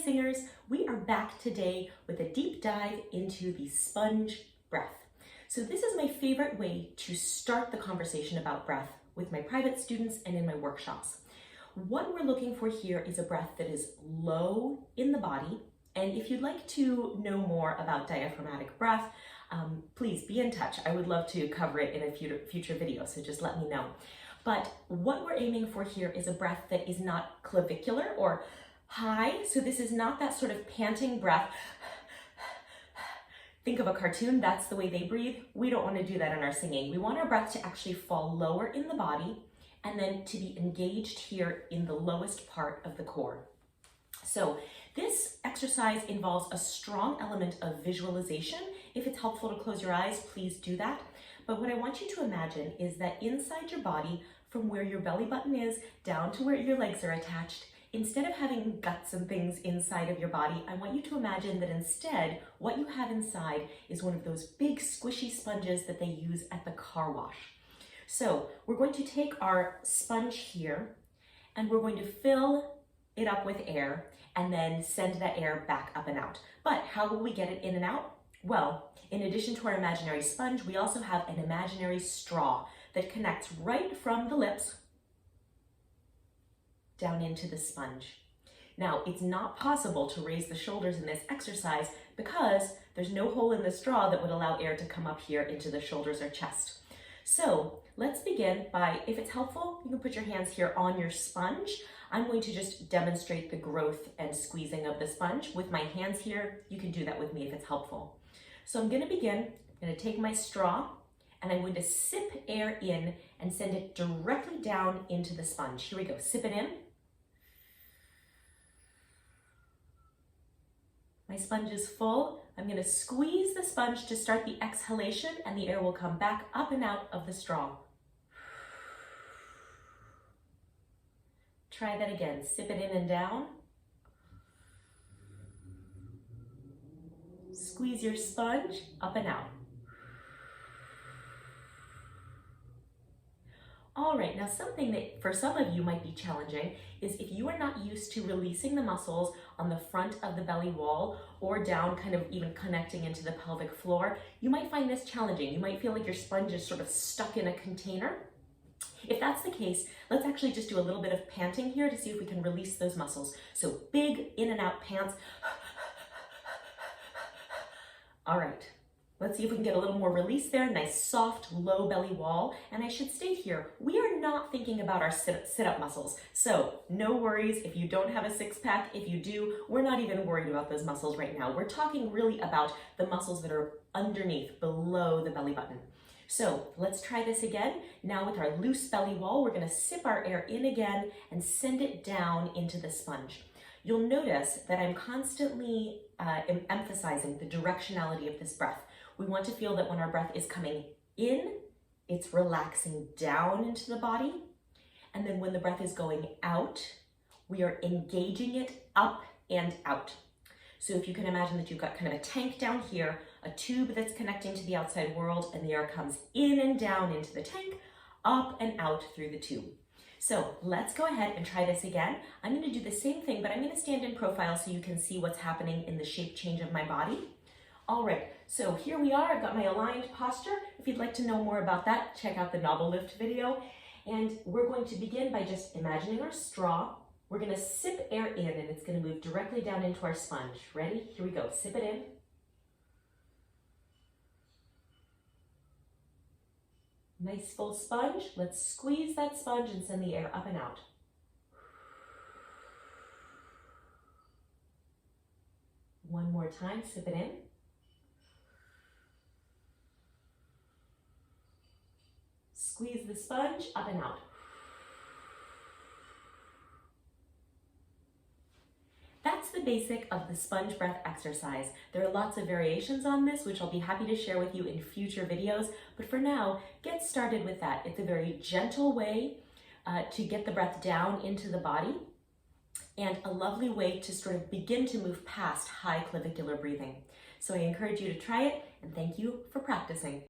singers, we are back today with a deep dive into the sponge breath. So this is my favorite way to start the conversation about breath with my private students and in my workshops. What we're looking for here is a breath that is low in the body. And if you'd like to know more about diaphragmatic breath, please be in touch. I would love to cover it in a future video, so just let me know. But what we're aiming for here is a breath that is not clavicular or high. So this is not that sort of panting breath. Think of a cartoon, that's the way they breathe. We don't want to do that in our singing. We want our breath to actually fall lower in the body and then to be engaged here in the lowest part of the core. So this exercise involves a strong element of visualization. If it's helpful to close your eyes, please do that. But what I want you to imagine is that inside your body, from where your belly button is down to where your legs are attached, instead of having guts and things inside of your body, I want you to imagine that instead, what you have inside is one of those big squishy sponges that they use at the car wash. So we're going to take our sponge here and we're going to fill it up with air and then send that air back up and out. But how will we get it in and out? Well, in addition to our imaginary sponge, we also have an imaginary straw that connects right from the lips down into the sponge. Now, it's not possible to raise the shoulders in this exercise because there's no hole in the straw that would allow air to come up here into the shoulders or chest. So let's begin by, if it's helpful, you can put your hands here on your sponge. I'm going to just demonstrate the growth and squeezing of the sponge with my hands here. You can do that with me if it's helpful. So I'm going to begin. I'm going to take my straw and I'm going to sip air in and send it directly down into the sponge. Here we go. Sip it in. My sponge is full. I'm going to squeeze the sponge to start the exhalation and the air will come back up and out of the straw. Try that again. Sip it in and down. Squeeze your sponge up and out. All right, now something that for some of you might be challenging is if you are not used to releasing the muscles on the front of the belly wall or down, kind of even connecting into the pelvic floor, you might find this challenging. You might feel like your sponge is sort of stuck in a container. If that's the case, let's actually just do a little bit of panting here to see if we can release those muscles. So big in and out pants. All right. Let's see if we can get a little more release there. Nice, soft, low belly wall. And I should state here, we are not thinking about our sit-up muscles. So no worries if you don't have a six-pack. If you do, we're not even worried about those muscles right now. We're talking really about the muscles that are underneath, below the belly button. So let's try this again. Now with our loose belly wall, we're gonna sip our air in again and send it down into the sponge. You'll notice that I'm constantly emphasizing the directionality of this breath. We want to feel that when our breath is coming in, it's relaxing down into the body. And then when the breath is going out, we are engaging it up and out. So if you can imagine that you've got kind of a tank down here, a tube that's connecting to the outside world, and the air comes in and down into the tank, up and out through the tube. So let's go ahead and try this again. I'm going to do the same thing, but I'm going to stand in profile so you can see what's happening in the shape change of my body. All right, so here we are. I've got my aligned posture. If you'd like to know more about that, check out the Novel Lift video. And we're going to begin by just imagining our straw. We're going to sip air in and it's going to move directly down into our sponge. Ready? Here we go. Sip it in. Nice full sponge. Let's squeeze that sponge and send the air up and out. One more time. Sip it in. Squeeze the sponge up and out. That's the basic of the sponge breath exercise. There are lots of variations on this, which I'll be happy to share with you in future videos. But for now, get started with that. It's a very gentle way to get the breath down into the body and a lovely way to sort of begin to move past high clavicular breathing. So I encourage you to try it and thank you for practicing.